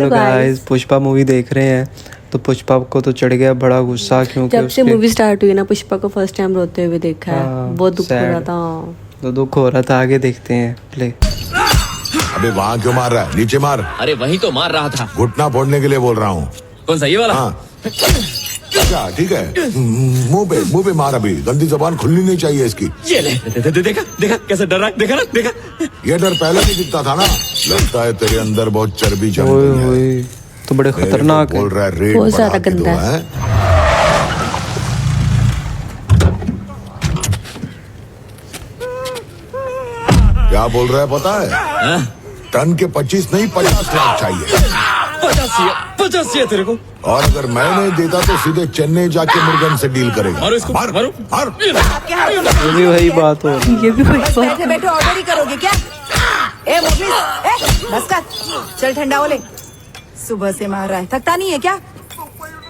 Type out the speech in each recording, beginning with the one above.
Hello guys, Pushpa movie देख रहे हैं। तो पुष्पा को तो चढ़ गया बड़ा गुस्सा, क्योंकि जब से मूवी स्टार्ट हुई ना पुष्पा को फर्स्ट टाइम रोते हुए देखा है। बहुत दुख हो रहा था। तो दुख हो रहा था। आगे देखते हैं प्ले। अबे वहाँ क्यों मार रहा है? नीचे मार। अरे वही तो मार रहा था। घुटना फोड़ने के लिए बोल रहा हूँ। कौन सा, ये वाला? हाँ क्या ठीक है। मुंह पे मार। अभी गंदी जबान खुलनी नहीं चाहिए इसकी। ये ले, देखा देखा कैसे डर रहा है? देखा ना, देखा। ये डर पहले नहीं दिखता था ना। लगता है तेरे अंदर बहुत चर्बी जम ओए गई है। ओए, तो बड़े खतरनाक बोल रहा है रेट बहुत बढ़ा ज्यादा के दो, गंदा है। हैं? क्या बोल रहा है पता है? टन के 25 नहीं 50 लाख चाहिए। 50 चाहिए तेरे को? और अगर मैं नहीं देता तो सीधे चेन्नई जाके मुर्गन से डील करेगा। मारो इसको, मार मारो। मार। ये भी वही बात हो रही है। ये भी वही बात। बैठे बैठे ऑर्डर ही करोगे क्या? ए मोफिस, बस कर। चल ठंडा हो ले। सुबह से मार रहा है, थकता नहीं है क्या?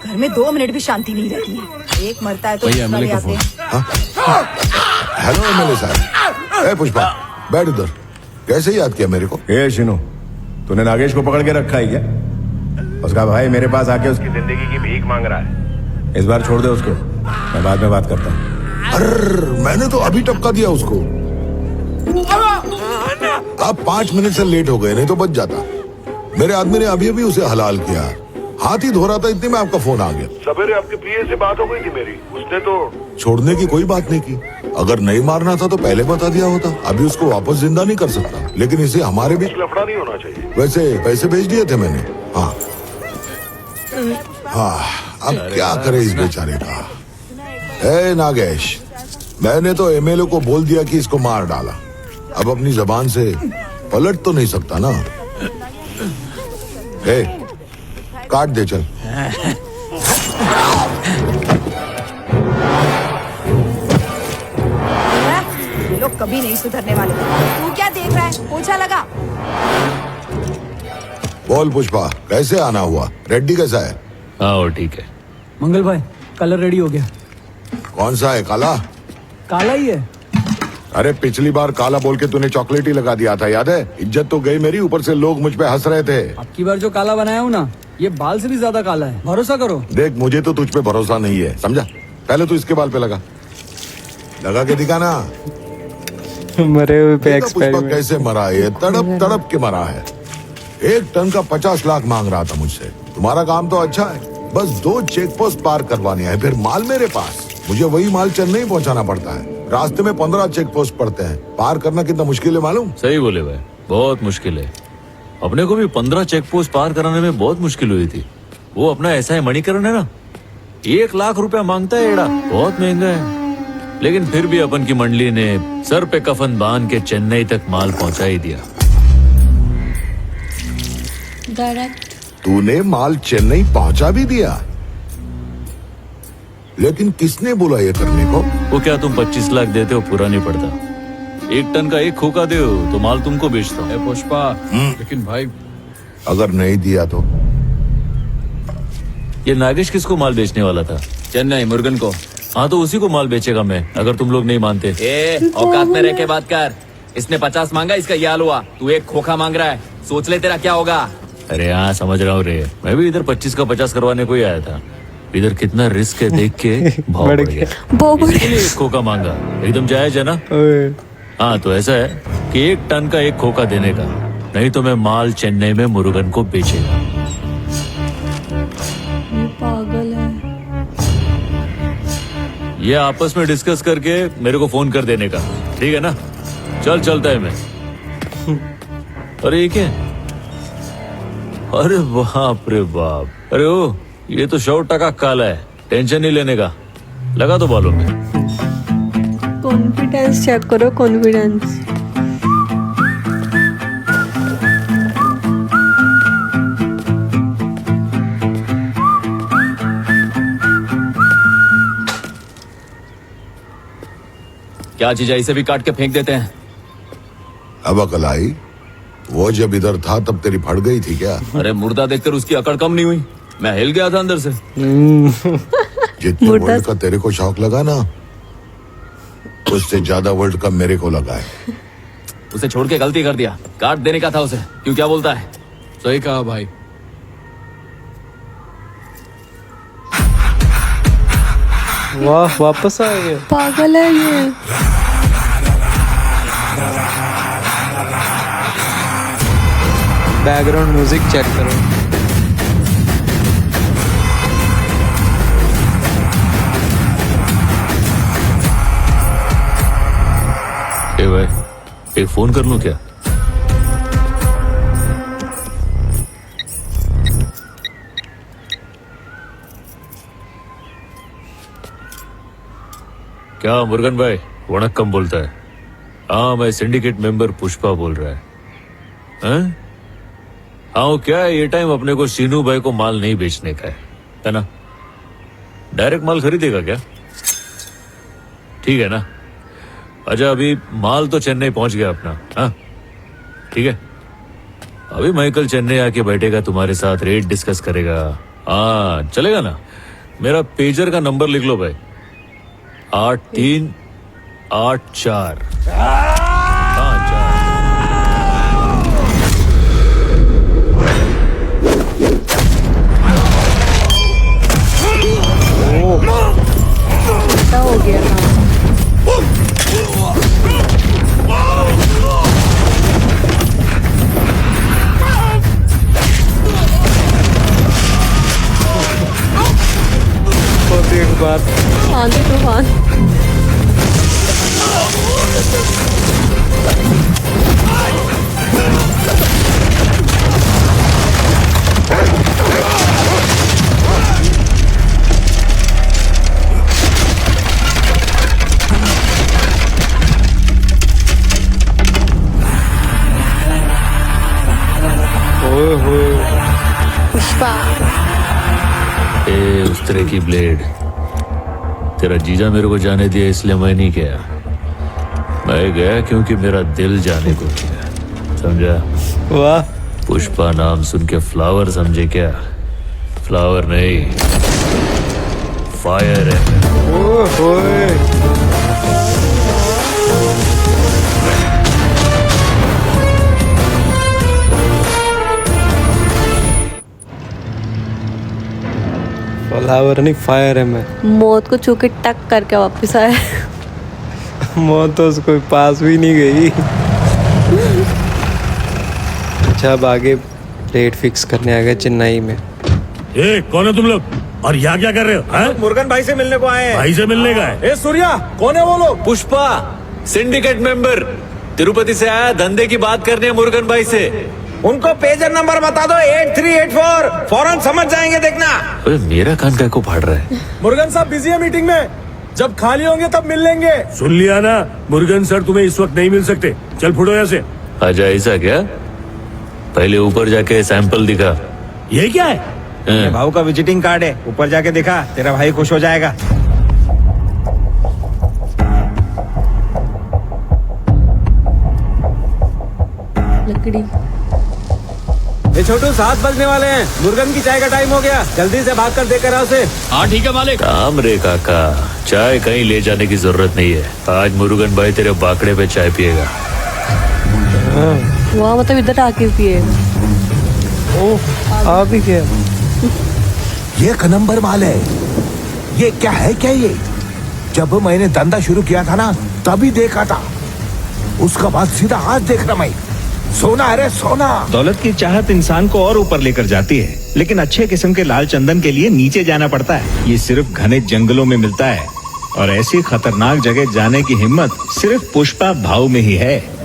घर में 2 मिनट भी शांति नहीं रहती है। एक मरता है तो दूसरा ले आते हैं। हेलो एमएलए साहब। ए पुष्पा, बैठ उधर। कैसे याद किया मेरे को? ए शिनो, तूने नागेश को पकड़ के रखा है क्या? उसका भाई मेरे पास आके उसकी जिंदगी की भीख मांग रहा है। इस बार छोड़ दे उसको, मैं बाद में बात करता हूँ। अरे मैंने तो अभी टपका दिया उसको। आप 5 मिनट से लेट हो गए, नहीं तो बच जाता। मेरे आदमी ने अभी अभी उसे हलाल किया। हाथ ही धो रहा था, इतने में आपका फोन आ गया। सवेरे आपके पीए से बात हो गई थी मेरी, उसने तो छोड़ने की कोई बात नहीं की। अगर नहीं मारना था तो पहले बता दिया होता। अभी उसको वापस जिंदा नहीं कर सकता, लेकिन इसे हमारे बीच लफड़ा नहीं होना चाहिए। वैसे पैसे भेज दिए थे मैंने। हाँ हाँ, अब क्या करे इस बेचारे का। ए नागेश, मैंने तो एमएलए को बोल दिया कि इसको मार डाला। अब अपनी जबान से पलट तो नहीं सकता ना। ए, काट दे चल। ये लोग कभी नहीं सुधरने वाले। तू क्या देख रहा है? पोछा लगा। बोल पुष्पा, कैसे आना हुआ? रेड्डी कैसा है? हाँ ठीक है। मंगल भाई, कलर रेडी हो गया। कौन सा है? काला? काला ही है। अरे पिछली बार काला बोल के तूने चॉकलेट ही लगा दिया था, याद है? इज्जत तो गई मेरी, ऊपर से लोग मुझ पे हंस रहे थे। अब की बार जो काला बनाया हूँ ना, ये बाल से भी ज्यादा काला है। भरोसा करो। देख, मुझे तो तुझ पे भरोसा नहीं है, समझा? पहले तू इसके बाल पे लगा के दिखा ना। मरे हुए पे देखा पुष्पा एक्सपेरिमेंट। कैसे मरा है? ये तड़प तड़प के मरा है। 1 टन का 50 लाख मांग रहा था मुझसे। तुम्हारा काम तो अच्छा है, बस 2 चेक पोस्ट पार करवाने हैं, फिर माल मेरे पास। मुझे वही माल चेन्नई पहुंचाना पड़ता है। रास्ते में 15 चेक पोस्ट पड़ते हैं। पार करना कितना मुश्किल है मालूम? सही बोले भाई, बहुत मुश्किल है। अपने को भी 15 चेक पोस्ट पार कराने में बहुत मुश्किल हुई थी। वो अपना ऐसा है मणिकरण है ना, 1 लाख रुपया मांगता है एड़ा, बहुत महंगा है। लेकिन फिर भी अपन की मंडली ने सर पे कफन बांध के चेन्नई तक माल पहुंचा ही दिया। डायरेक्ट तूने माल चेन्नई पहुंचा भी दिया, लेकिन किसने बोला ये करने को? वो क्या तुम 25 लाख देते हो पूरा नहीं पड़ता। 1 टन का 1 खोखा दे तो माल तुमको बेचता हूँ। पुष्पा, लेकिन भाई अगर नहीं दिया तो? ये नागेश किसको माल बेचने वाला था? चेन्नई मुर्गन को। हाँ तो उसी को माल बेचेगा मैं, अगर तुम लोग नहीं मानते। ए, औकात में रह के बात कर। इसने 50 मांगा, इसका ये हाल हुआ। तू 1 खोखा मांग रहा है, सोच ले तेरा क्या होगा। अरे हाँ समझ रहा हूँ रे, मैं भी इधर 25 का 50 करवाने को ही आया था। इधर कितना रिस्क है देख के भाव बढ़ गया। इसीलिए 1 खोखा मांगा, एकदम जायज है ना? हाँ तो ऐसा है कि 1 टन का 1 खोखा देने का, नहीं तो मैं माल चेन्नई में मुर्गन को बेचेगा। ये पागल है। ये आपस में डिस्कस करके मेरे को फोन कर देने का, ठीक है ना? चल चलता है मैं। अरे ये क्या? अरे बाप रे बाप, अरे ओ ये तो 100% काला है। टेंशन नहीं लेने का, लगा तो बालों में। कॉन्फिडेंस चेक करो, कॉन्फिडेंस। क्या चीज है, इसे भी काट के फेंक देते हैं। अब अकल आई? वो जब इधर था तब तेरी फट गई थी क्या? अरे मुर्दा देखकर उसकी अकड़ कम नहीं हुई, मैं हिल गया था अंदर से। जितने वर्ल्ड का तेरे को शौक लगा ना, उससे ज्यादा वर्ल्ड कप मेरे को लगा है। उसे छोड़ के गलती कर दिया, काट देने का था उसे। क्यों, क्या बोलता है? सही कहा भाई, वाह वापस आ गए। पागल है ये। बैकग्राउंड म्यूजिक चेक करो। ए भाई, एक फोन कर लूं क्या? क्या मुर्गन भाई वणक्कम बोलता है? हाँ, मैं सिंडिकेट मेंबर पुष्पा बोल रहा है। हाँ, क्या है ये टाइम अपने को सीनू भाई को माल नहीं बेचने का है ना? डायरेक्ट माल खरीदेगा क्या? ठीक है ना? अच्छा, अभी माल तो चेन्नई पहुंच गया अपना। हाँ ठीक है, अभी माइकल चेन्नई आके बैठेगा, तुम्हारे साथ रेट डिस्कस करेगा। हाँ चलेगा ना? मेरा पेजर का नंबर लिख लो भाई, 8384। क्या हो गया था? एक बार आंधी तूफान। पुष्पा उस तरह की ब्लेड तेरा जीजा मेरे को जाने दिया, इसलिए मैं नहीं गया। मैं गया क्योंकि मेरा दिल जाने को गया, समझा? वाह, पुष्पा नाम सुन के फ्लावर समझे क्या? फ्लावर नहीं, फायर है। फ्लावर नहीं, फायर है मैं। मौत को छू के टक करके वापस आया। मौत तो उसको पास भी नहीं गई। अच्छा, अब आगे रेट फिक्स करने आ गए चेन्नई में। ए, कौन है तुम लोग और यहाँ क्या कर रहे हो? मुर्गन भाई से मिलने को आए हैं। भाई से मिलने का है? ए सूर्या, कौन है वो लोग? पुष्पा, सिंडिकेट मेंबर, तिरुपति से आया, धंधे की बात करनी है मुर्गन भाई से। उनको पेजर नंबर बता दो, 8384। फौरन समझ जाएंगे, देखना। अरे मेरा कान काय को फाड़ रहा है? मुर्गन साहब बिजी है मीटिंग में, जब खाली होंगे तब मिल लेंगे। सुन लिया ना, मुर्गन सर तुम्हें इस वक्त नहीं मिल सकते। चल फुटो यहाँ से। अच्छा, ऐसा क्या? पहले ऊपर जाके सैंपल दिखा। ये क्या है? हाँ। भाऊ का विजिटिंग कार्ड है, ऊपर जाके दिखा, तेरा भाई खुश हो जाएगा। लकड़ी। ये छोटू, 7 बजने वाले हैं, मुर्गन की चाय का टाइम हो गया, जल्दी से भाग कर देकर आओ उसे। हाँ ठीक है मालिक। काम रे काका, चाय कहीं ले जाने की जरूरत नहीं है। आज मुर्गन भाई तेरे बाकड़े पे चाय पिएगा। वाह, मतलब इधर आके पिएगा। ओह, आ भी गया। ये एक नंबर माल है। ये क्या है? क्या ये? जब मैंने धंधा शुरू किया था ना, तभी देखा था। उसका बाद सीधा आज देख रहा मैं। सोना है रे, सोना। दौलत की चाहत इंसान को और ऊपर लेकर जाती है, लेकिन अच्छे किस्म के लाल चंदन के लिए नीचे जाना पड़ता है। ये सिर्फ घने जंगलों में मिलता है, और ऐसी खतरनाक जगह जाने की हिम्मत सिर्फ पुष्पा भाऊ में ही है।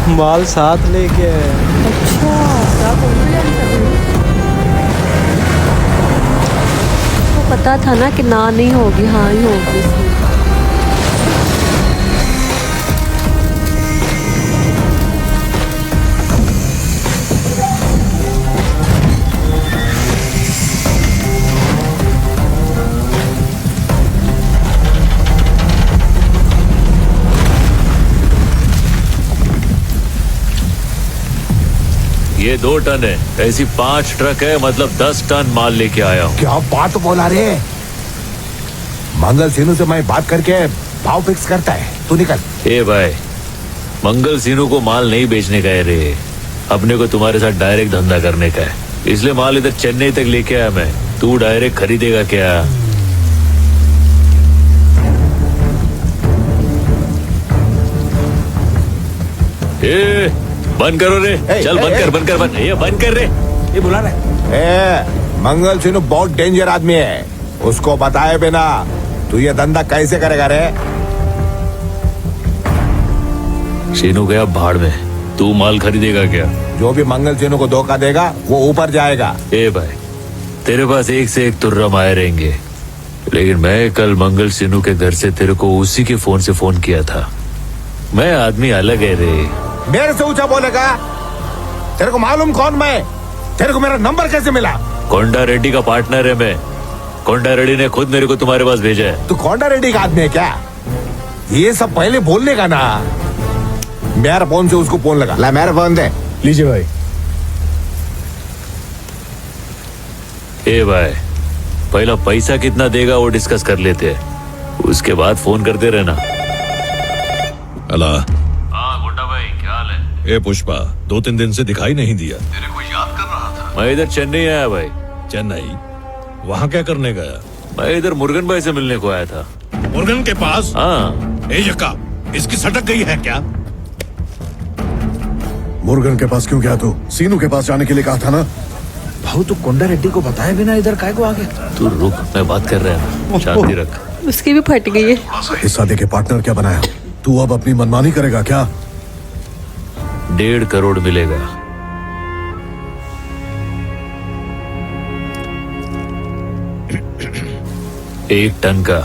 माल साथ लेके आए। अच्छा, क्या बोल रहे हैं? तो पता था ना कि ना नहीं होगी, हाँ ही होगी इसमें। ये 2 टन है, ऐसी 5 ट्रक है, मतलब 10 टन माल लेके आया हूँ। क्या बात बोला रे? मंगल सीनू से मैं बात करके भाव फिक्स करता है, तू निकल। ए भाई, मंगल सीनू को माल नहीं बेचने का है रे, अपने को तुम्हारे साथ डायरेक्ट धंधा करने का है, इसलिए माल इधर चेन्नई तक लेके आया मैं। तू डायरेक्ट खरीदेगा क्या? ए, बंद करो रे। चल बंद कर बंद कर बंद। ये बंद कर रे। ये बुला रहे। मंगल सिन्नू बहुत डेंजर आदमी है, उसको बताए बिना तू ये धंधा कैसे करेगा रे? सीनू गया भाड़ में, तू माल खरीदेगा क्या? जो भी मंगल सिन्नू को धोखा देगा वो ऊपर जाएगा। ए भाई, तेरे पास एक से एक तुर्रम आए रहेंगे, लेकिन मैं कल मंगल सिन्नू के घर से तेरे को उसी के फोन से फोन किया था। मैं आदमी अलग है रे। मेरे से ऊंचा बोलेगा? तेरे को मालूम कौन मैं? तेरे को मेरा नंबर कैसे मिला? कोंडा रेड्डी का पार्टनर है मैं। कोंडा रेड्डी ने खुद मेरे को तुम्हारे पास भेजा है। तू कोंडा रेड्डी का आदमी है क्या? ये सब पहले बोलने का ना। मेरा फोन से उसको फोन लगा। ला मेरा फोन दे। लीजिए भाई। ए भाई, पहला पैसा कितना देगा वो डिस्कस कर लेते हैं, उसके बाद फोन करते रहना। अला। हाँ गुंडा भाई, क्या हाल है? ए पुष्पा, 2-3 दिन से दिखाई नहीं दिया। तेरे को याद कर रहा था। मैं इधर चेन्नई आया भाई। चेन्नई? वहाँ क्या करने गया? मैं इधर मुर्गन भाई से मिलने को आया था। मुर्गन के पास? हाँ। ए यक्का, इसकी सटक गई है क्या? मुर्गन के पास क्यों गया तू? सीनू के पास जाने के लिए कहा था ना। भाऊ तू कोंडा रेड्डी को बताए बिना इधर काय को आ गया? तू रुक, मैं बात कर रहा हूँ, शांति रख। उसकी भी फट गई है। हिस्सा दे के पार्टनर क्या बनाया? तू अब अपनी मनमानी करेगा क्या? 1.5 करोड़ मिलेगा। एक टन का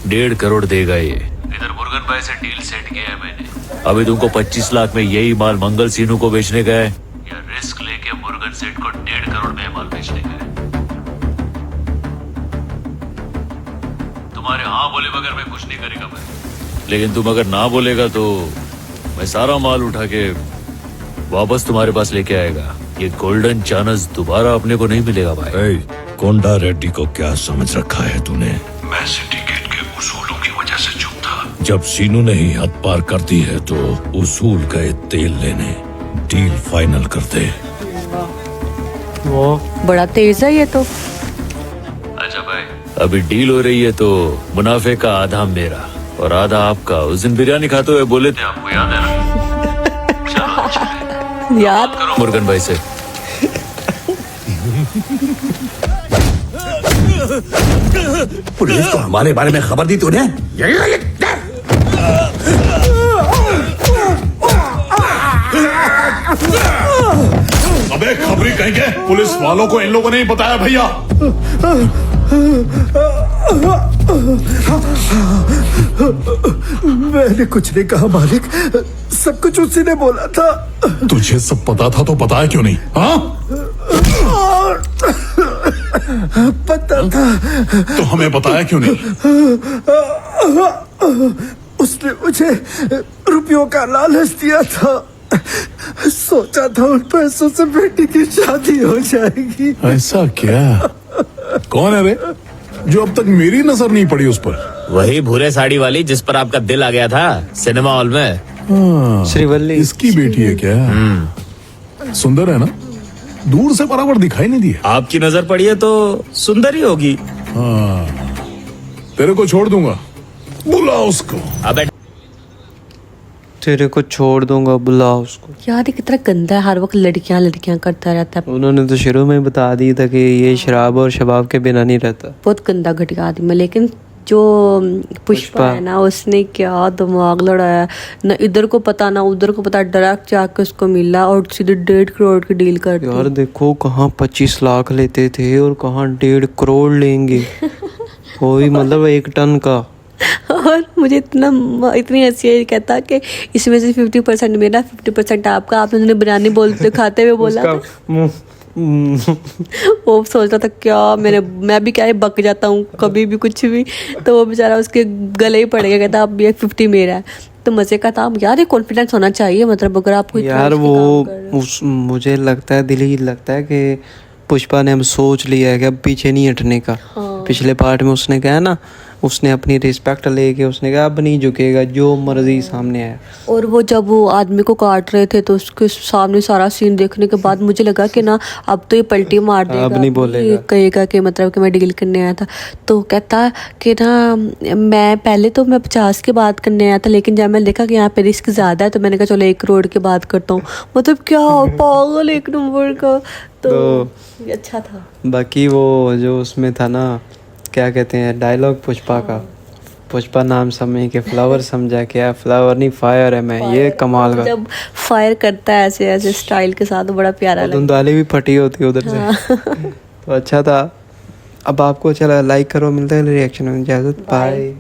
1.5 करोड़ देगा ये। इधर मुर्गन भाई से डील सेट किया है मैंने। अभी तुमको 25 लाख में यही माल मंगल सिन्नू को बेचने का है, या रिस्क लेके मुर्गन सेठ को 1.5 करोड़ में माल बेचने का है? तुम्हारे हाँ बोले बगैर मैं कुछ नहीं करेगा मैं, लेकिन तुम अगर ना बोलेगा तो मैं सारा माल उठा के वापस तुम्हारे पास लेके आएगा। ये गोल्डन चांस दोबारा अपने को नहीं मिलेगा भाई। कोंडा रेड्डी को क्या समझ रखा है तूने? मैं सिंडिकेट के उसूलों की वजह से चुप था। जब सीनू ने ही हद पार कर दी है तो उसूल गए तेल लेने, डील फाइनल कर दे। बड़ा तेज है ये तो। अच्छा भाई, अभी डील हो रही है तो मुनाफे का आधा मेरा और आधा आपका। उस दिन बिरयानी खाते हुए बोले थे, आपको याद है ना? याद करो मुर्गन भाई से। पुलिस को हमारे बारे में खबर दी तूने? अबे खबरी कहेंगे, पुलिस वालों को इन लोगों ने ही बताया भैया। मैंने कुछ नहीं कहा मालिक, सब कुछ उसी ने बोला था। तुझे सब पता था तो बताया क्यों नहीं? हाँ? पता था तो हमें बताया क्यों नहीं? उसने मुझे रुपयों का लालच दिया था। सोचा था उन पैसों से बेटी की शादी हो जाएगी। ऐसा क्या? कौन है रे जो अब तक मेरी नजर नहीं पड़ी उस पर? वही भूरे साड़ी वाली जिस पर आपका दिल आ गया था सिनेमा हॉल में। श्रीवल्ली इसकी बेटी है क्या? सुंदर है ना? दूर से बराबर दिखाई नहीं दिया। आपकी नजर पड़ी है तो सुंदर ही होगी। हाँ, तेरे को छोड़ दूंगा, बुला उसको। अबे तेरे को छोड़ दूंगा, बुला उसको। यार ये कितना गंदा है, हर वक्त लड़कियां लड़कियां करता रहता है। उन्होंने तो शुरू में बता दी था कि ये शराब और शबाब के बिना नहीं रहता। बहुत गंदा घटिया आदमी है, लेकिन जो पुष्पा है ना, उसने क्या दिमाग लड़ाया ना, इधर को पता ना उधर को पता, डायरेक्ट जाके उसको मिला और सीधे 1.5 करोड़ की डील कर दी। यार देखो, कहाँ 25 लाख लेते थे और कहाँ 1.5 करोड़ लेंगे। वही मतलब 1 टन का। और मुझे इतनी हंसी है, कहता कि इसमें से 50% मेरा 50% आपका। आपने उन्हें बिरयानी बोलते खाते हुए बोला था। वो सोच रहा था क्या मैं भी क्या है बक जाता हूँ कभी भी कुछ भी, तो वो बेचारा उसके गले ही पड़ गया, कहता अब ये 50 मेरा है। तो मजे का था यार, ये कॉन्फिडेंस होना चाहिए। मतलब अगर आपको यार वो मुझे लगता है, दिल ही लगता है कि पुष्पा ने हम सोच लिया है कि अब पीछे नहीं हटने का। हाँ। पिछले पार्ट में उसने कहा ना, उसने अपनी रिस्पेक्ट लेके उसने कहा अब नहीं झुकेगा, जो मर्जी सामने आया। और वो जब वो आदमी को काट रहे थे तो उसके सामने सारा सीन देखने के बाद मुझे लगा कि ना अब तो ये पलटी मार देगा, अब नहीं बोलेगा, ये कहेगा कि मतलब कि मैं डील करने आया था। तो कहता कि ना मैं पहले तो मैं 50 की बात करने आया था, लेकिन जब मैंने देखा कि यहाँ पे रिस्क ज़्यादा है तो मैंने कहा चलो 1 करोड़ की बात करता हूँ। मतलब क्या पागल एक नंबर का। तो अच्छा था। बाकी वो जो उसमें था ना, क्या कहते हैं डायलॉग पुष्पा का, पुष्पा नाम समझ के फ्लावर समझा, क्या फ्लावर नहीं फायर है मैं, ये कमाल का। जब फायर करता है ऐसे ऐसे स्टाइल के साथ, बड़ा प्यारा लगता है। धुंधाली भी फटी होती है उधर से। तो अच्छा था। अब आपको चला लाइक करो, मिलता है रिएक्शन में, इजाजत, बाय।